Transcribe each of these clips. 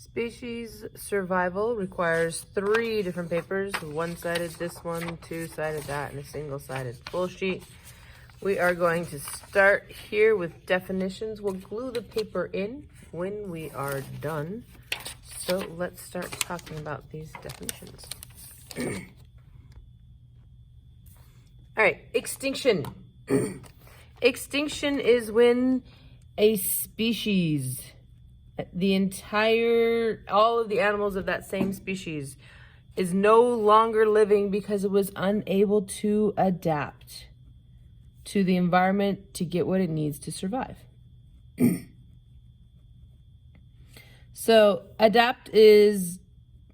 Species survival requires 3 different papers, one-sided this one, two-sided that, and a single-sided full sheet. We are going to start here with definitions. We'll glue the paper in when we are done. So let's start talking about these definitions. All right, extinction. Extinction is when a species, all of the animals of that same species, is no longer living because it was unable to adapt to the environment to get what it needs to survive. So adapt is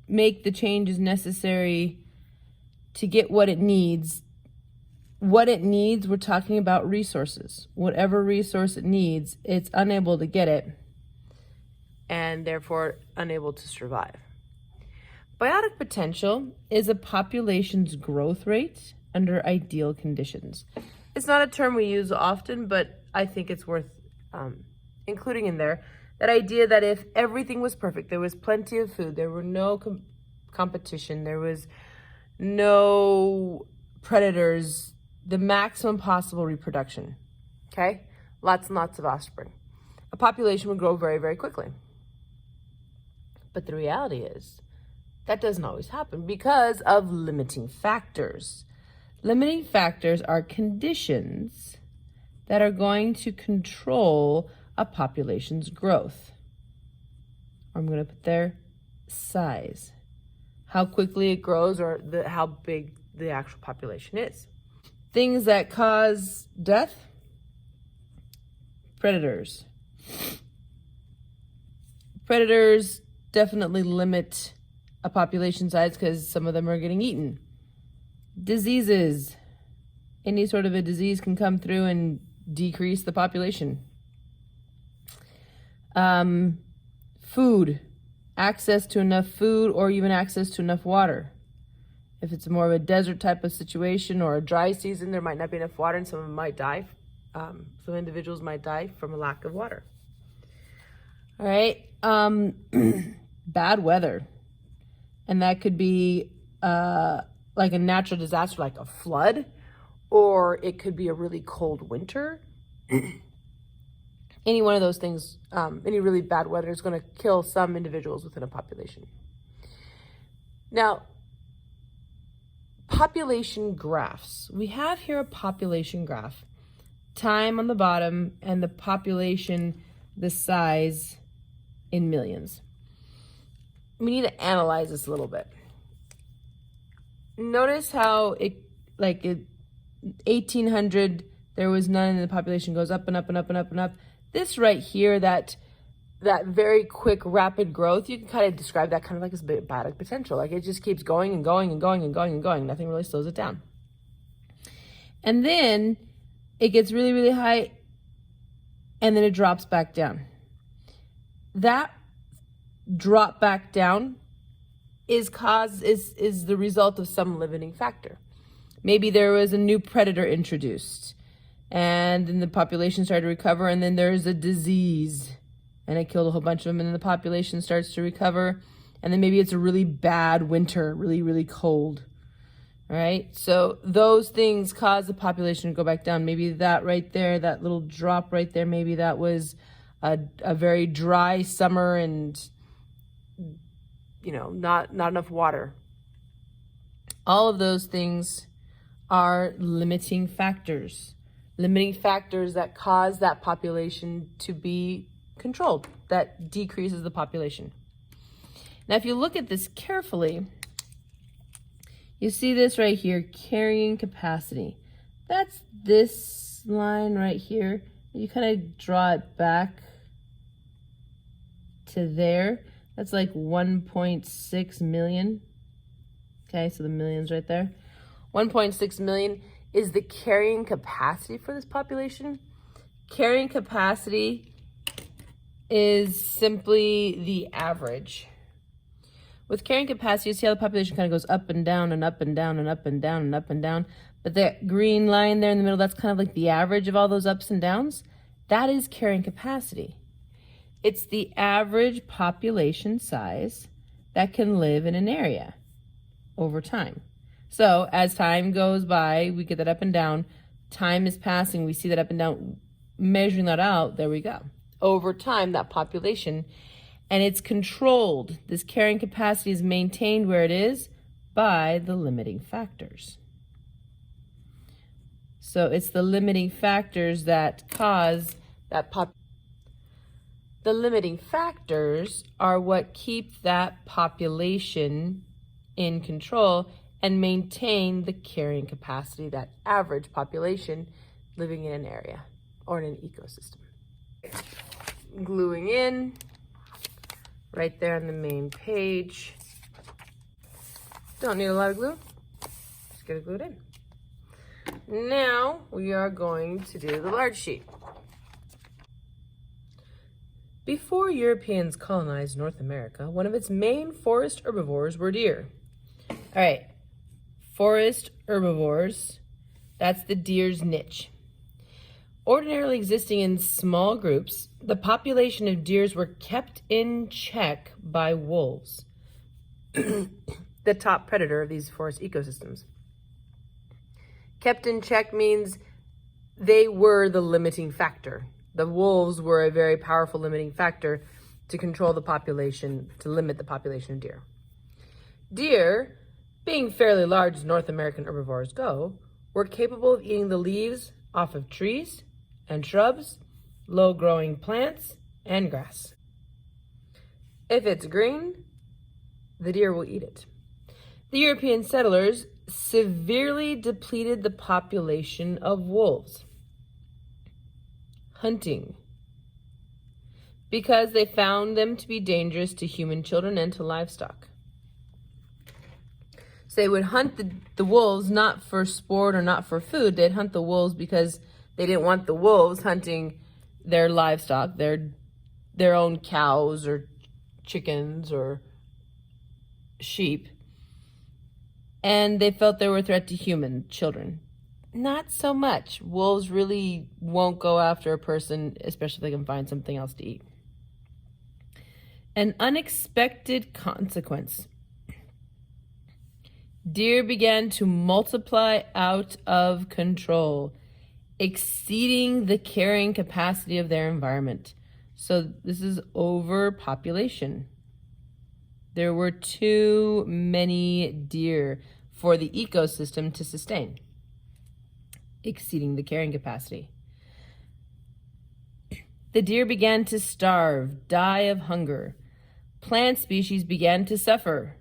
make the changes necessary to get what it needs. What it needs, we're talking about resources. Whatever resource it needs, it's unable to get it and therefore unable to survive. Biotic potential is a population's growth rate under ideal conditions. It's not a term we use often, but I think it's worth including in there. That idea that if everything was perfect, there was plenty of food, there were no competition, there was no predators, the maximum possible reproduction, okay? Lots and lots of offspring. A population would grow very, very quickly. But the reality is that doesn't always happen because of limiting factors. Limiting factors are conditions that are going to control a population's growth. I'm going to put there size, how quickly it grows, or how big the actual population is. Things that cause death: predators. Predators definitely limit a population size because some of them are getting eaten. Diseases. Any sort of a disease can come through and decrease the population. Food. Access to enough food or even access to enough water. If it's more of a desert type of situation or a dry season, there might not be enough water and some of them might die. Some individuals might die from a lack of water. All right. Bad weather. And that could be like a natural disaster, like a flood, or it could be a really cold winter. Any one of those things, any really bad weather is going to kill some individuals within a population. Now, population graphs. We have here a population graph. Time on the bottom and the population, the size in millions. We need to analyze this a little bit. Notice how 1800, there was none and the population goes up and up and up and up and up. This right here, that very quick, rapid growth, you can kind of describe that kind of like as biotic potential. Like it just keeps going and going and going and going and going. Nothing really slows it down. And then it gets really, really high and then it drops back down. That drop back down is the result of some limiting factor. Maybe there was a new predator introduced and then the population started to recover, and then there's a disease and it killed a whole bunch of them, and then the population starts to recover, and then maybe it's a really bad winter, really, really cold. All right, so those things cause the population to go back down. Maybe that right there, that little drop right there, maybe that was a very dry summer and not enough water. All of those things are limiting factors that cause that population to be controlled, that decreases the population. Now, if you look at this carefully, you see this right here, carrying capacity. That's this line right here. You kind of draw it back to there. That's like 1.6 million. Okay, so the millions right there. 1.6 million is the carrying capacity for this population. Carrying capacity is simply the average. With carrying capacity, you see how the population kind of goes up and down and up and down and up and down and up and down. But that green line there in the middle, that's kind of like the average of all those ups and downs. That is carrying capacity. It's the average population size that can live in an area over time. So as time goes by, we get that up and down. Time is passing, we see that up and down. Measuring that out, there we go. Over time, that population, and it's controlled. This carrying capacity is maintained where it is by the limiting factors. So it's the limiting factors that cause that The limiting factors are what keep that population in control and maintain the carrying capacity, that average population living in an area or in an ecosystem. Gluing in right there on the main page. Don't need a lot of glue, just get it glued in. Now we are going to do the large sheet. Before Europeans colonized North America, one of its main forest herbivores were deer. All right, forest herbivores, that's the deer's niche. Ordinarily existing in small groups, the population of deers were kept in check by wolves, the top predator of these forest ecosystems. Kept in check means they were the limiting factor. The wolves were a very powerful limiting factor to control the population, to limit the population of deer. Deer, being fairly large as North American herbivores go, were capable of eating the leaves off of trees and shrubs, low-growing plants, and grass. If it's green, the deer will eat it. The European settlers severely depleted the population of wolves. Hunting, because they found them to be dangerous to human children and to livestock. So they would hunt the wolves not for sport or not for food. They'd hunt the wolves because they didn't want the wolves hunting their livestock, their own cows or chickens or sheep. And they felt they were a threat to human children. Not so much. Wolves really won't go after a person, especially if they can find something else to eat. An unexpected consequence. Deer began to multiply out of control, exceeding the carrying capacity of their environment. So this is overpopulation. There were too many deer for the ecosystem to sustain, exceeding the carrying capacity. The deer began to starve, die of hunger. Plant species began to suffer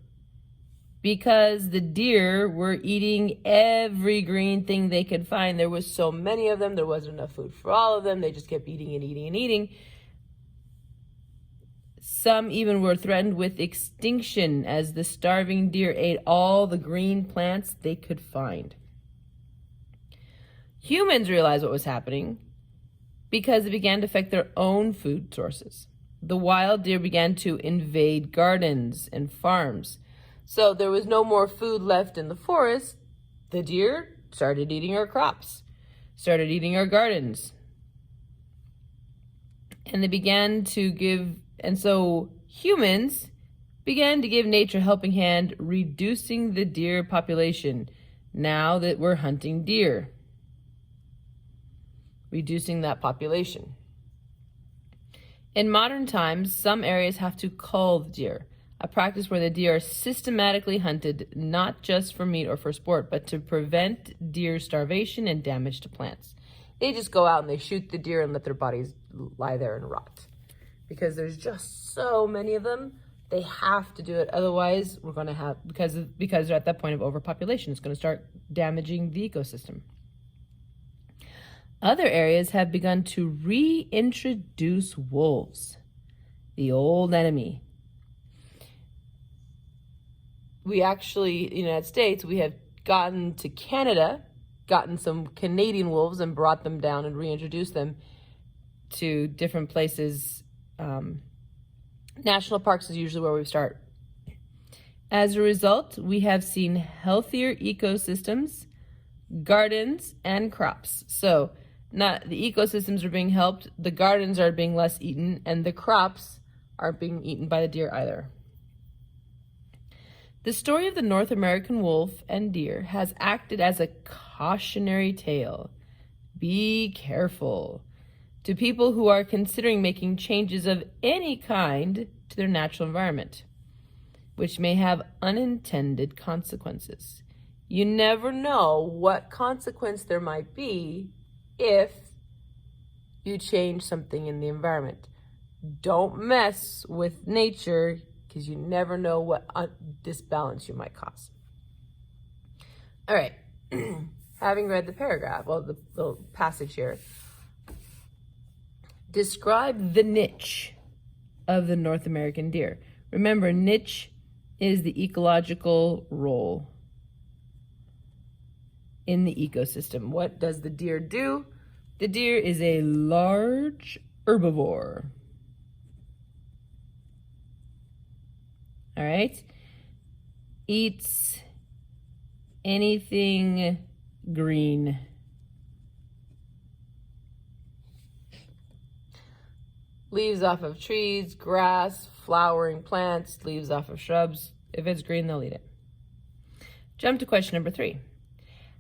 because the deer were eating every green thing they could find. There was so many of them, there wasn't enough food for all of them. They just kept eating and eating and eating. Some even were threatened with extinction as the starving deer ate all the green plants they could find. Humans realized what was happening because it began to affect their own food sources. The wild deer began to invade gardens and farms. So there was no more food left in the forest. The deer started eating our crops, started eating our gardens. And they began to give, and so humans began to give nature a helping hand, reducing the deer population now that we're hunting deer. Reducing that population. In modern times, some areas have to cull the deer, a practice where the deer are systematically hunted not just for meat or for sport, but to prevent deer starvation and damage to plants. They just go out and they shoot the deer and let their bodies lie there and rot. Because there's just so many of them, they have to do it. Otherwise, we're going to have, because they're at that point of overpopulation, it's going to start damaging the ecosystem. Other areas have begun to reintroduce wolves, the old enemy. We actually, in the United States, we have gotten to Canada, gotten some Canadian wolves and brought them down and reintroduced them to different places. National parks is usually where we start. As a result, we have seen healthier ecosystems, gardens, and crops. So not the ecosystems are being helped, the gardens are being less eaten, and the crops aren't being eaten by the deer either. The story of the North American wolf and deer has acted as a cautionary tale. Be careful to people who are considering making changes of any kind to their natural environment, which may have unintended consequences. You never know what consequence there might be if you change something in the environment. Don't mess with nature because you never know what disbalance you might cause. All right, having read the paragraph, well, the passage here, describe the niche of the North American deer. Remember, niche is the ecological role in the ecosystem. What does the deer do? The deer is a large herbivore. All right? Eats anything green. Leaves off of trees, grass, flowering plants, leaves off of shrubs. If it's green, they'll eat it. Jump to question number 3.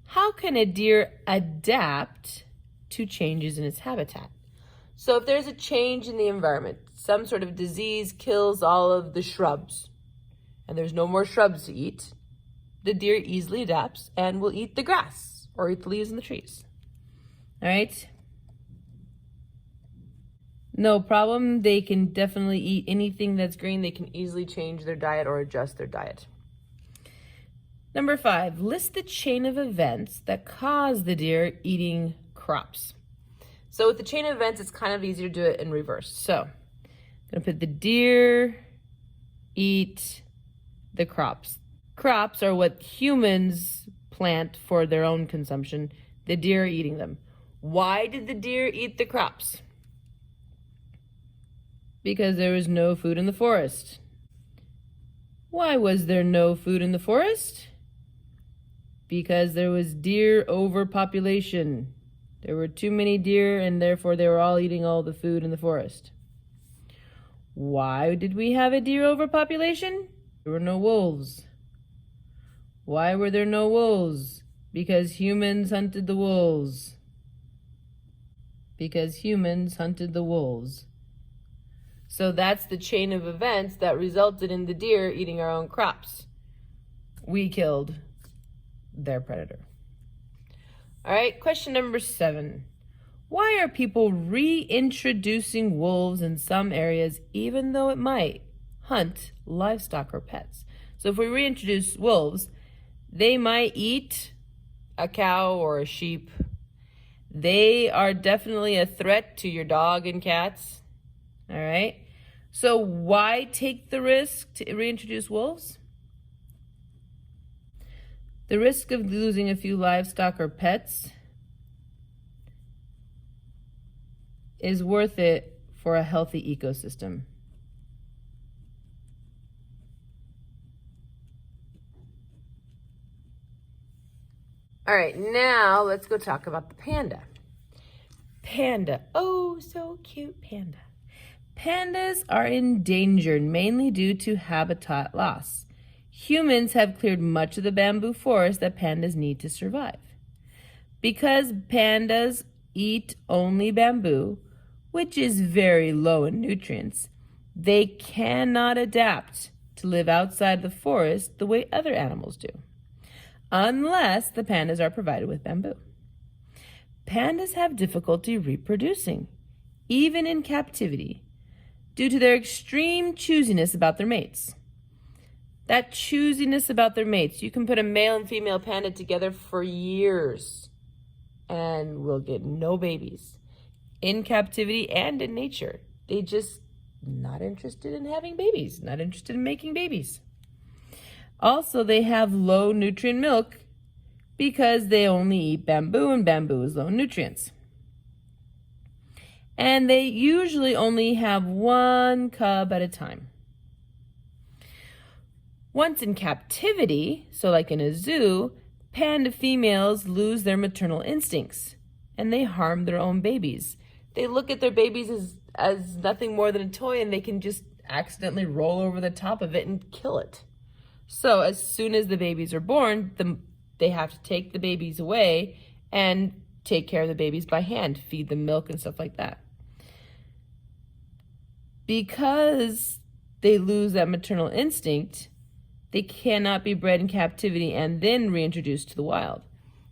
How can a deer adapt to changes in its habitat? So if there's a change in the environment, some sort of disease kills all of the shrubs, and there's no more shrubs to eat, the deer easily adapts and will eat the grass or eat the leaves in the trees. All right? No problem. They can definitely eat anything that's green. They can easily change their diet or adjust their diet. Number 5, list the chain of events that cause the deer eating crops. So with the chain of events, it's kind of easier to do it in reverse. So I'm going to put the deer eat the crops. Crops are what humans plant for their own consumption. The deer are eating them. Why did the deer eat the crops? Because there was no food in the forest. Why was there no food in the forest? Because there was deer overpopulation. There were too many deer, and therefore they were all eating all the food in the forest. Why did we have a deer overpopulation? There were no wolves. Why were there no wolves? Because humans hunted the wolves. Because humans hunted the wolves. So that's the chain of events that resulted in the deer eating our own crops. We killed their predator. All right, question number 7. Why are people reintroducing wolves in some areas even though it might hunt livestock or pets? So if we reintroduce wolves, they might eat a cow or a sheep. They are definitely a threat to your dog and cats. All right. So why take the risk to reintroduce wolves? The risk of losing a few livestock or pets is worth it for a healthy ecosystem. All right, now let's go talk about the panda. Panda, oh, so cute panda. Pandas are endangered mainly due to habitat loss. Humans have cleared much of the bamboo forest that pandas need to survive. Because pandas eat only bamboo, which is very low in nutrients, they cannot adapt to live outside the forest the way other animals do, unless the pandas are provided with bamboo. Pandas have difficulty reproducing, even in captivity, due to their extreme choosiness about their mates. That choosiness about their mates, you can put a male and female panda together for years and will get no babies. In captivity and in nature, they just not interested in having babies, not interested in making babies. Also, they have low nutrient milk because they only eat bamboo, and bamboo is low in nutrients. And they usually only have one cub at a time. Once in captivity, so like in a zoo, panda females lose their maternal instincts and they harm their own babies. They look at their babies as nothing more than a toy, and they can just accidentally roll over the top of it and kill it. So as soon as the babies are born, they have to take the babies away and take care of the babies by hand, feed them milk and stuff like that. Because they lose that maternal instinct, they cannot be bred in captivity and then reintroduced to the wild.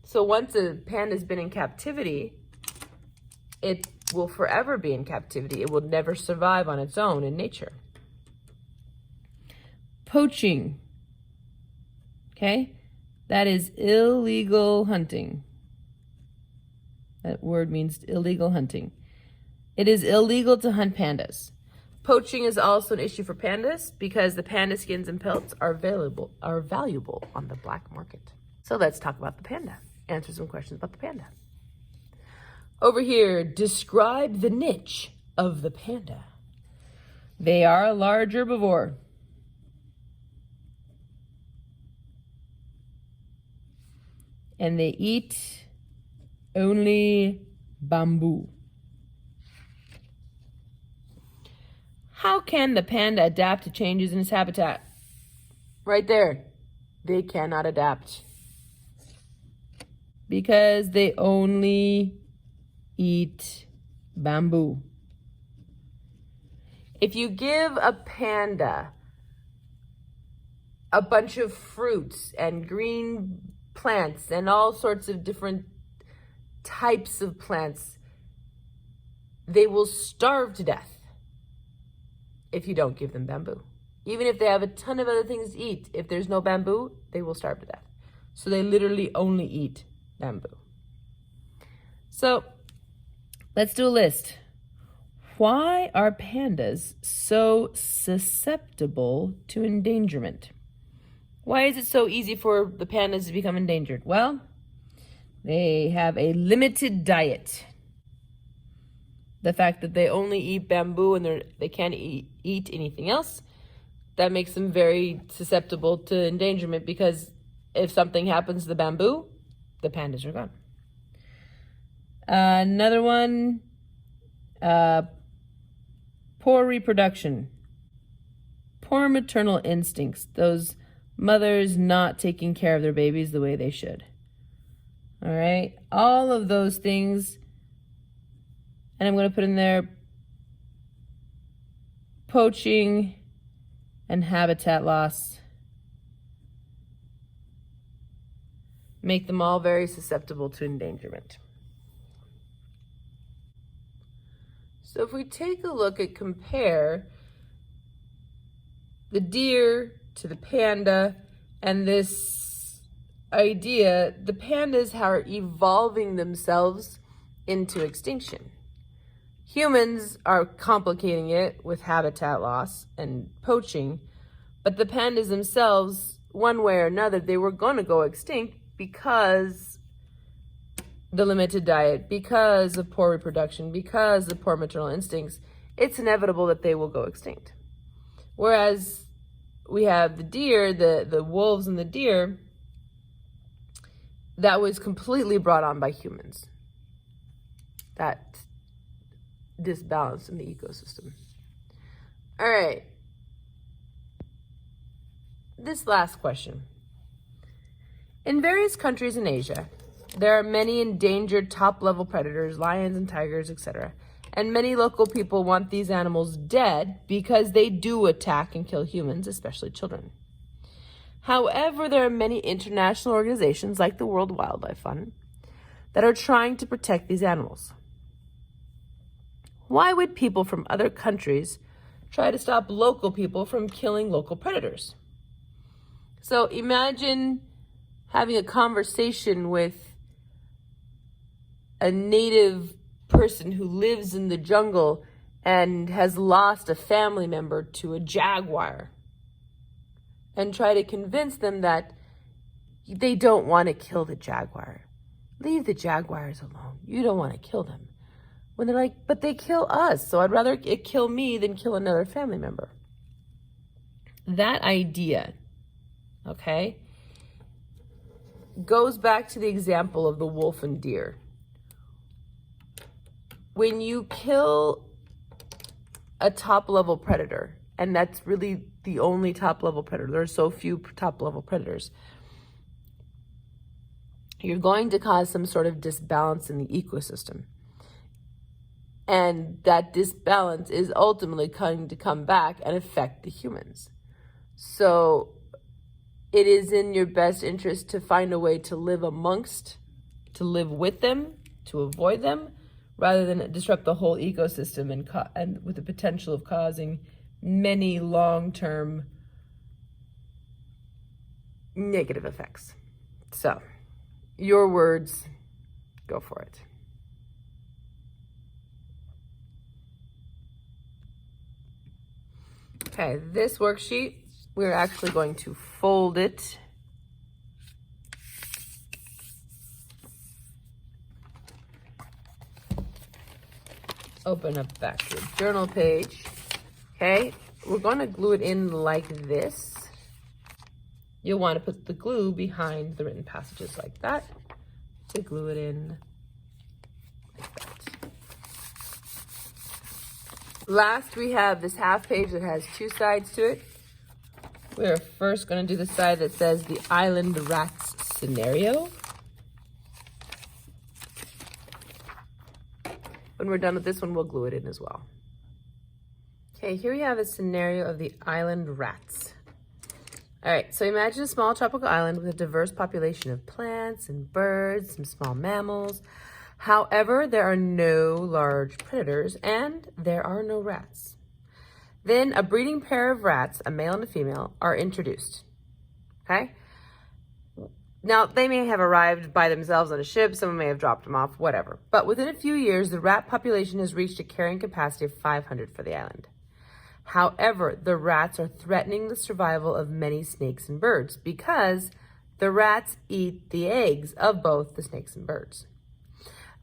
So once a panda's been in captivity, it will forever be in captivity. It will never survive on its own in nature. Poaching. Okay? That is illegal hunting. That word means illegal hunting. It is illegal to hunt pandas. Poaching is also an issue for pandas because the panda skins and pelts are valuable on the black market. So let's talk about the panda. Answer some questions about the panda. Over here, describe the niche of the panda. They are a large herbivore. And they eat only bamboo. How can the panda adapt to changes in its habitat? Right there. They cannot adapt. Because they only eat bamboo. If you give a panda a bunch of fruits and green plants and all sorts of different types of plants, they will starve to death if you don't give them bamboo. Even if they have a ton of other things to eat, if there's no bamboo, they will starve to death. So they literally only eat bamboo. So let's do a list. Why are pandas so susceptible to endangerment? Why is it so easy for the pandas to become endangered? Well, they have a limited diet. The fact that they only eat bamboo and they can't eat anything else, that makes them very susceptible to endangerment because if something happens to the bamboo, the pandas are gone. Another one, poor reproduction. Poor maternal instincts. Those mothers not taking care of their babies the way they should. All right? All of those things. And I'm going to put in there poaching and habitat loss. Make them all very susceptible to endangerment. So if we take a look at compare the deer to the panda and this idea, the pandas are evolving themselves into extinction. Humans are complicating it with habitat loss and poaching, but the pandas themselves, one way or another, they were going to go extinct because the limited diet, because of poor reproduction, because of poor maternal instincts. It's inevitable that they will go extinct. Whereas we have the deer, the wolves and the deer, that was completely brought on by humans. That disbalance in the ecosystem. All right. This last question. In various countries in Asia, there are many endangered top-level predators, lions and tigers, etc. And many local people want these animals dead because they do attack and kill humans, especially children. However, there are many international organizations like the World Wildlife Fund that are trying to protect these animals. Why would people from other countries try to stop local people from killing local predators? So imagine having a conversation with a native person who lives in the jungle and has lost a family member to a jaguar, and try to convince them that they don't want to kill the jaguar. Leave the jaguars alone. You don't want to kill them. When they're like, but they kill us, so I'd rather it kill me than kill another family member. That idea, okay, goes back to the example of the wolf and deer. when you kill a top-level predator, and that's really the only top-level predator, there are so few top-level predators, you're going to cause some sort of disbalance in the ecosystem. And that disbalance is ultimately going to come back and affect the humans. So it is in your best interest to find a way to live with them, to avoid them, rather than disrupt the whole ecosystem and with the potential of causing many long-term negative effects. So, your words, go for it. Okay, this worksheet, we're actually going to fold it. Open up back to the journal page. Okay, we're going to glue it in like this. You'll want to put the glue behind the written passages like that to glue it in like that. Last, we have this half page that has two sides to it. We're first going to do the side that says the island rats scenario. When we're done with this one, we'll glue it in as well. Okay, here we have a scenario of the island rats. All right, so imagine a small tropical island with a diverse population of plants and birds, some small mammals. However, there are no large predators and there are no rats. Then a breeding pair of rats, a male and a female, are introduced. Okay? Now, they may have arrived by themselves on a ship, someone may have dropped them off, whatever. But within a few years, the rat population has reached a carrying capacity of 500 for the island. However, the rats are threatening the survival of many snakes and birds because the rats eat the eggs of both the snakes and birds.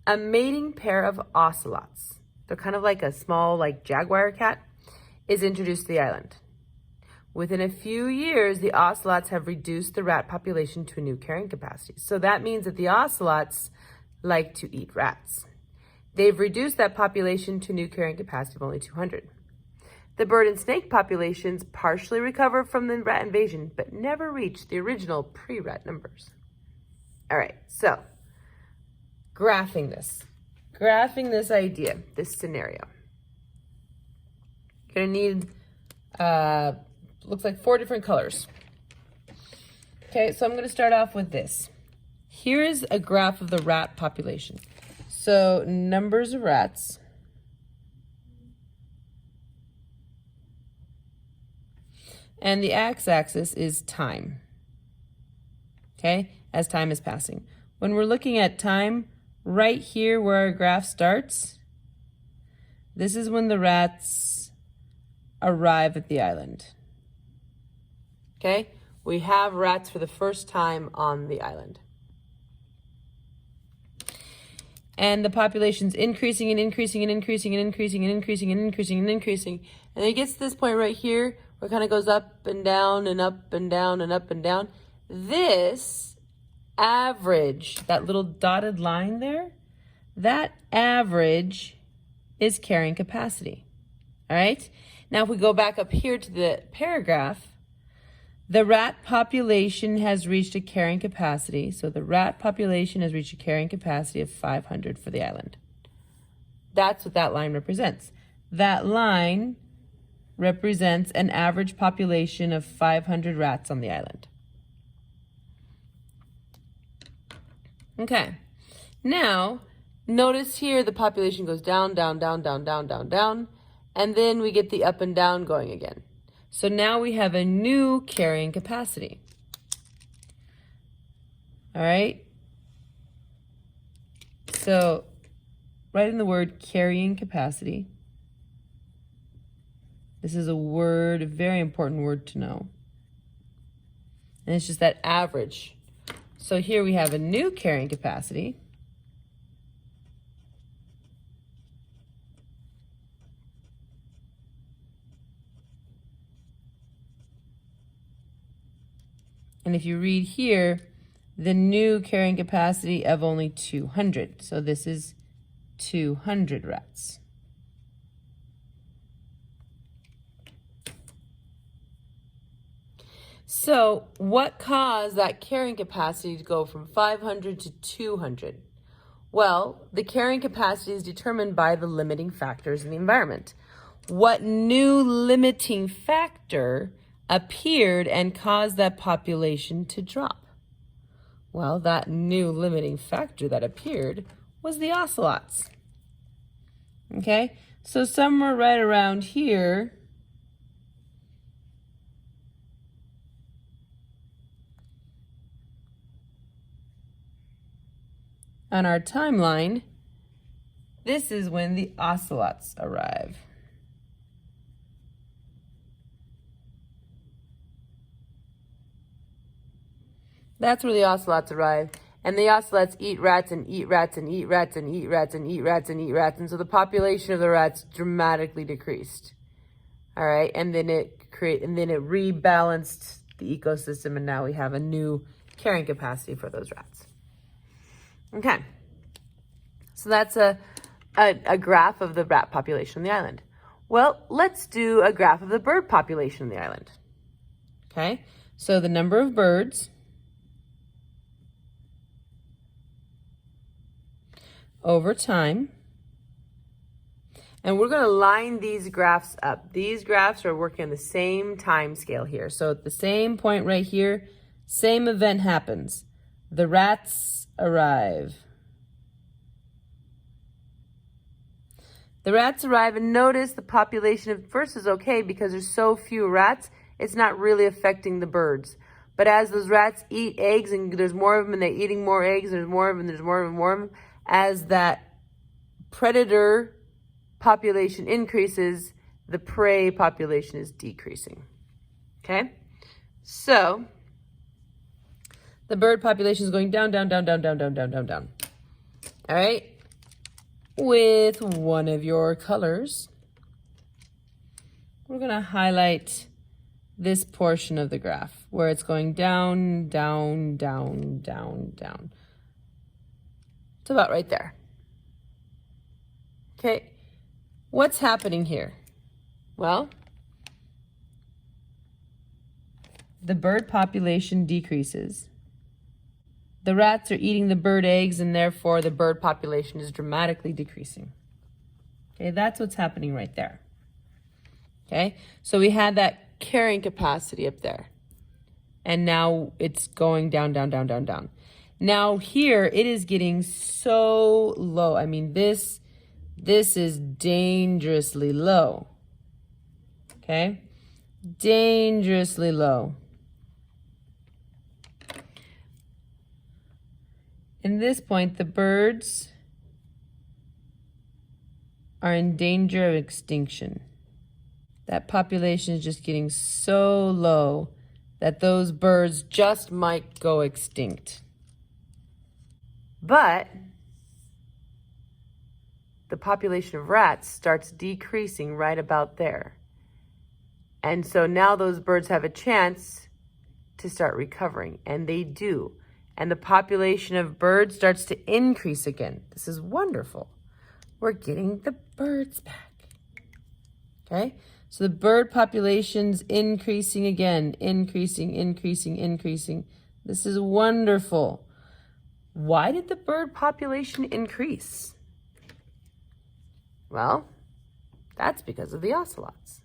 A mating pair of ocelots, they're kind of like a small, jaguar cat, is introduced to the island. Within a few years, the ocelots have reduced the rat population to a new carrying capacity. So that means that the ocelots like to eat rats. They've reduced that population to a new carrying capacity of only 200. The bird and snake populations partially recover from the rat invasion, but never reach the original pre-rat numbers. All right, so graphing this idea, this scenario. You're gonna need, looks like 4 different colors. Okay, so I'm gonna start off with this. Here is a graph of the rat population. So numbers of rats. And the x-axis is time, okay, as time is passing. When we're looking at time, right here where our graph starts, this is when the rats arrive at the island, okay? We have rats for the first time on the island. And the population's increasing and increasing and increasing and increasing and increasing and increasing and increasing. And it gets to this point right here where it kind of goes up and down and up and down and up and down. This average, that little dotted line there, that average is carrying capacity. All right? Now, if we go back up here to the paragraph, the rat population has reached a carrying capacity. So the rat population has reached a carrying capacity of 500 for the island. That's what that line represents. That line represents an average population of 500 rats on the island. Okay. Now, notice here the population goes down, down, down, down, down, down, down, and then we get the up and down going again. So now we have a new carrying capacity. All right. So write in the word carrying capacity. This is a word, a very important word to know. And it's just that average. So here we have a new carrying capacity. And if you read here, the new carrying capacity of only 200. So this is 200 rats. So what caused that carrying capacity to go from 500 to 200? Well, the carrying capacity is determined by the limiting factors in the environment. What new limiting factor appeared and caused that population to drop? Well, that new limiting factor that appeared was the ocelots. Okay, so somewhere right around here, on our timeline, this is when the ocelots arrive. That's where the ocelots arrive. And the ocelots eat rats and eat rats and eat rats and eat rats and eat rats and eat rats. And so the population of the rats dramatically decreased. All right, and then it rebalanced the ecosystem, and now we have a new carrying capacity for those rats. Okay, so that's a graph of the rat population on the island. Well, let's do a graph of the bird population on the island. Okay, so the number of birds over time, and we're going to line these graphs up. These graphs are working on the same time scale here. So at the same point right here, same event happens. The rats arrive. The rats arrive, and notice the population at first is okay because there's so few rats, it's not really affecting the birds. But as those rats eat eggs, and there's more of them, and they're eating more eggs, there's more of them, there's more of them, more of them, as that predator population increases, the prey population is decreasing. Okay? So the bird population is going down, down, down, down, down, down, down, down, down. All right? With one of your colors, we're going to highlight this portion of the graph where it's going down, down, down, down, down. It's about right there. Okay, what's happening here? Well, the bird population decreases. The rats are eating the bird eggs, and therefore the bird population is dramatically decreasing. Okay, that's what's happening right there. Okay, so we had that carrying capacity up there, and now it's going down, down, down, down, down. Now here, it is getting so low. I mean, this is dangerously low. Okay? Dangerously low. In this point, the birds are in danger of extinction. That population is just getting so low that those birds just might go extinct. But the population of rats starts decreasing right about there. And so now those birds have a chance to start recovering, and they do. And the population of birds starts to increase again. This is wonderful. We're getting the birds back. Okay? So the bird population's increasing again, increasing, increasing, increasing. This is wonderful. Why did the bird population increase? Well, that's because of the ocelots.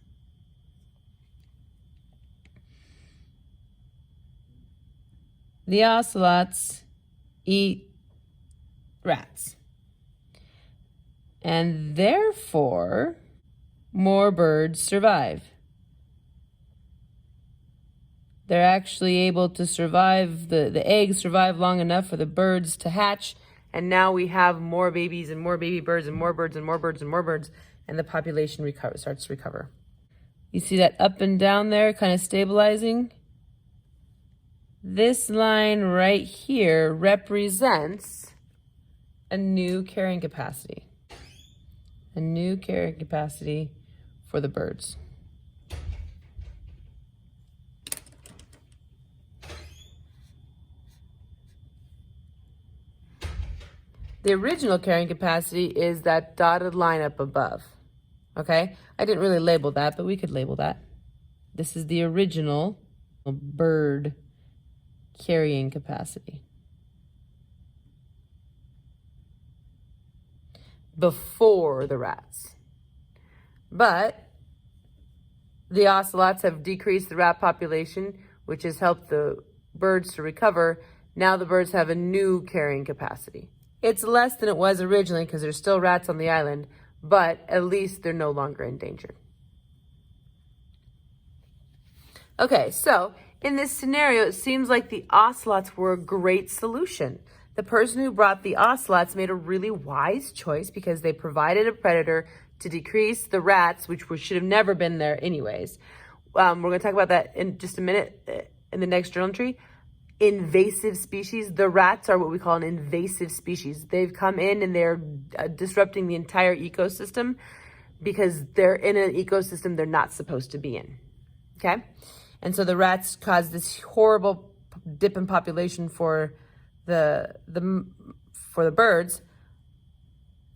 The ocelots eat rats. And therefore, more birds survive. They're actually able to survive, the eggs survive long enough for the birds to hatch, and now we have more babies and more baby birds and more birds and more birds and more birds, and the population starts to recover. You see that up and down there kind of stabilizing? This line right here represents a new carrying capacity. A new carrying capacity for the birds. The original carrying capacity is that dotted line up above. Okay? I didn't really label that, but we could label that. This is the original bird carrying capacity. Before the rats. But the ocelots have decreased the rat population, which has helped the birds to recover. Now the birds have a new carrying capacity. It's less than it was originally because there's still rats on the island, but at least they're no longer endangered. Okay, so in this scenario, it seems like the ocelots were a great solution. The person who brought the ocelots made a really wise choice because they provided a predator to decrease the rats, which should have never been there anyways. We're going to talk about that in just a minute in the next journal entry. Invasive species. The rats are what we call an invasive species. They've come in and they're disrupting the entire ecosystem because they're in an ecosystem they're not supposed to be in. Okay? And so the rats cause this horrible dip in population for the birds.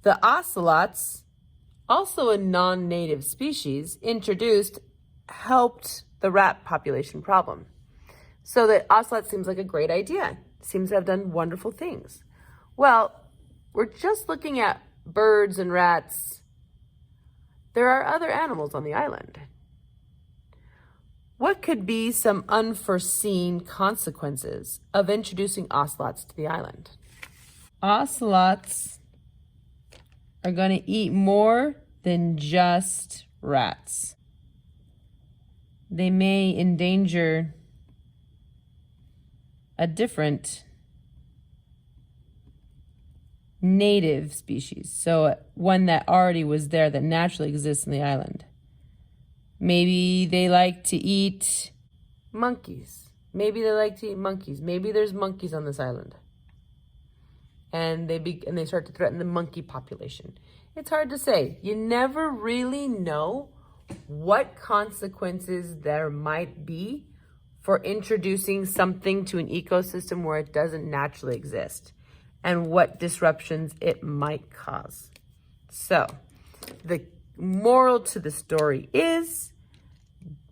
The ocelots, also a non-native species, introduced, helped the rat population problem. So the ocelot seems like a great idea. Seems to have done wonderful things. Well, we're just looking at birds and rats. There are other animals on the island. What could be some unforeseen consequences of introducing ocelots to the island? Ocelots are going to eat more than just rats. They may endanger a different native species, so one that already was there that naturally exists on the island. Maybe they like to eat monkeys. Maybe there's monkeys on this island. And they start to threaten the monkey population. It's hard to say. You never really know what consequences there might be for introducing something to an ecosystem where it doesn't naturally exist and what disruptions it might cause. So, the moral to the story is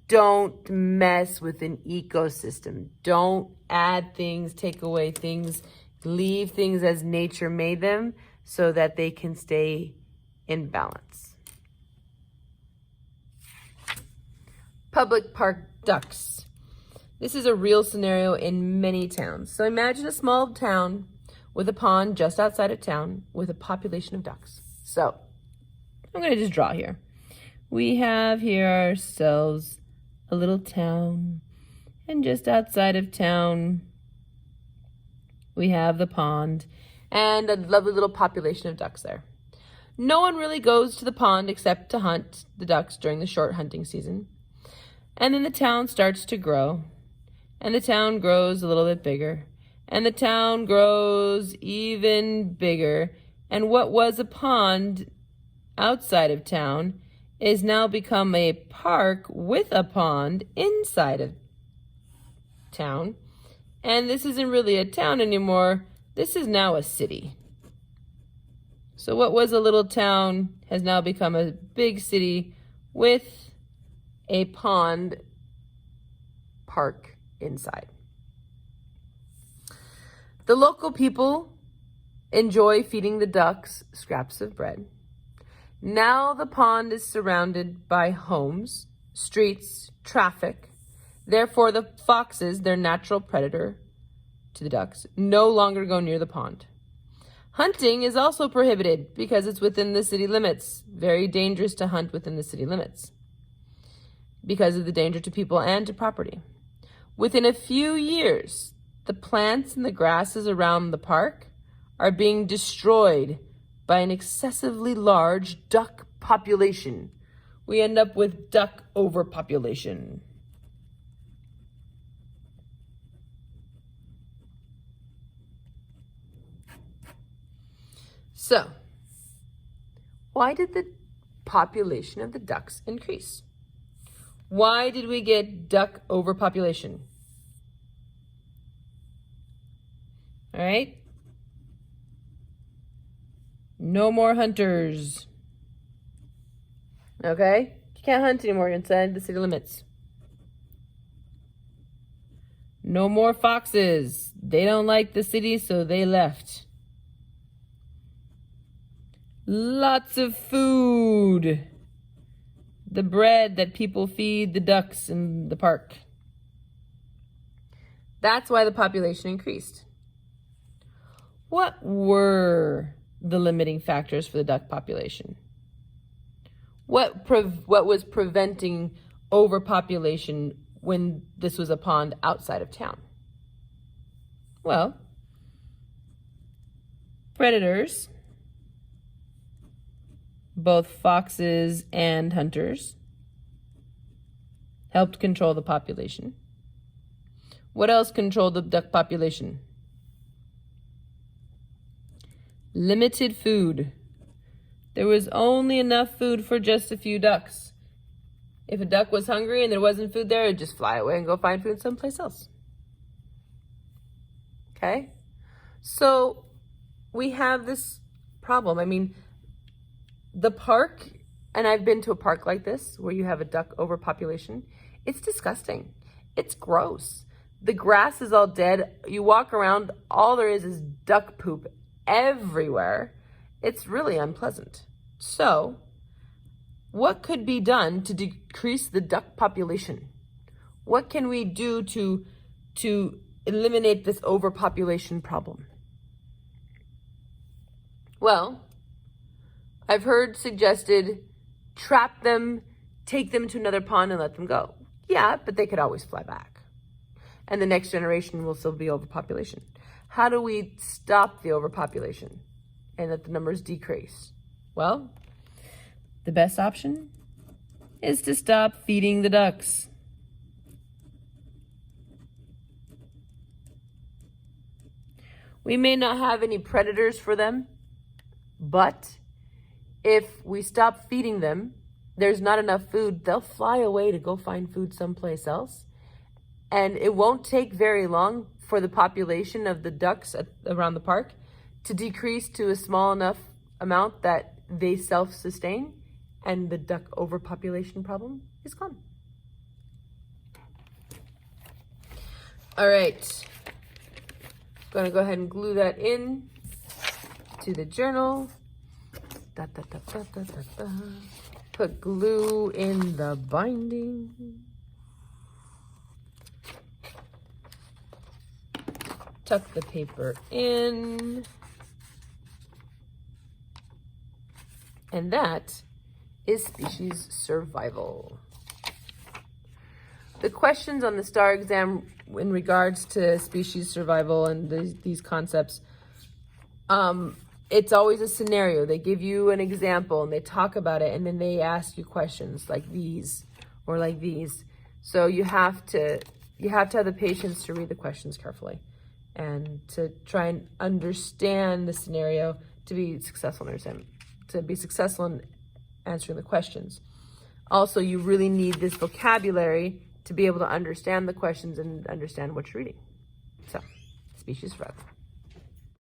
don't mess with an ecosystem. Don't add things, take away things, leave things as nature made them so that they can stay in balance. Public park ducks. This is a real scenario in many towns. So imagine a small town with a pond just outside of town with a population of ducks. So I'm going to just draw here. We have here ourselves a little town, and just outside of town we have the pond and a lovely little population of ducks there. No one really goes to the pond except to hunt the ducks during the short hunting season. And then the town starts to grow, and the town grows a little bit bigger, and the town grows even bigger, and what was a pond outside of town is now become a park with a pond inside of town. And this isn't really a town anymore. This is now a city. So what was a little town has now become a big city with a pond park inside. The local people enjoy feeding the ducks scraps of bread. Now the pond is surrounded by homes, streets, traffic. Therefore, the foxes, their natural predator to the ducks, no longer go near the pond. Hunting is also prohibited because it's within the city limits. Very dangerous to hunt within the city limits because of the danger to people and to property. Within a few years, the plants and the grasses around the park are being destroyed by an excessively large duck population. We end up with duck overpopulation. So, why did the population of the ducks increase? Why did we get duck overpopulation? All right? No more hunters. Okay? You can't hunt anymore inside the city limits. No more foxes. They don't like the city, so they left. Lots of food. The bread that people feed the ducks in the park. That's why the population increased. What were the limiting factors for the duck population? What was preventing overpopulation when this was a pond outside of town? Well, predators, both foxes and hunters, helped control the population. What else controlled the duck population? Limited food. There was only enough food for just a few ducks. If a duck was hungry and there wasn't food there, it'd just fly away and go find food someplace else. Okay? So we have this problem. I mean, the park, and I've been to a park like this where you have a duck overpopulation, it's disgusting. It's gross. The grass is all dead. You walk around, all there is duck poop everywhere. It's really unpleasant. So, what could be done to decrease the duck population? What can we do to eliminate this overpopulation problem? Well, I've heard suggested trap them, take them to another pond and let them go. Yeah, but they could always fly back. And the next generation will still be overpopulation. How do we stop the overpopulation and let the numbers decrease? Well, the best option is to stop feeding the ducks. We may not have any predators for them, but if we stop feeding them, there's not enough food, they'll fly away to go find food someplace else. And it won't take very long for the population of the ducks around the park to decrease to a small enough amount that they self-sustain, and the duck overpopulation problem is gone. All right, going to go ahead and glue that in to the journal. Put glue in the binding. Tuck the paper in. And that is species survival. The questions on the STAR exam in regards to species survival and these concepts, it's always a scenario. They give you an example and they talk about it, and then they ask you questions like these or like these. So you have to have the patience to read the questions carefully and to try and understand the scenario to be successful in answering the questions. Also, you really need this vocabulary to be able to understand the questions and understand what you're reading. So, species survival.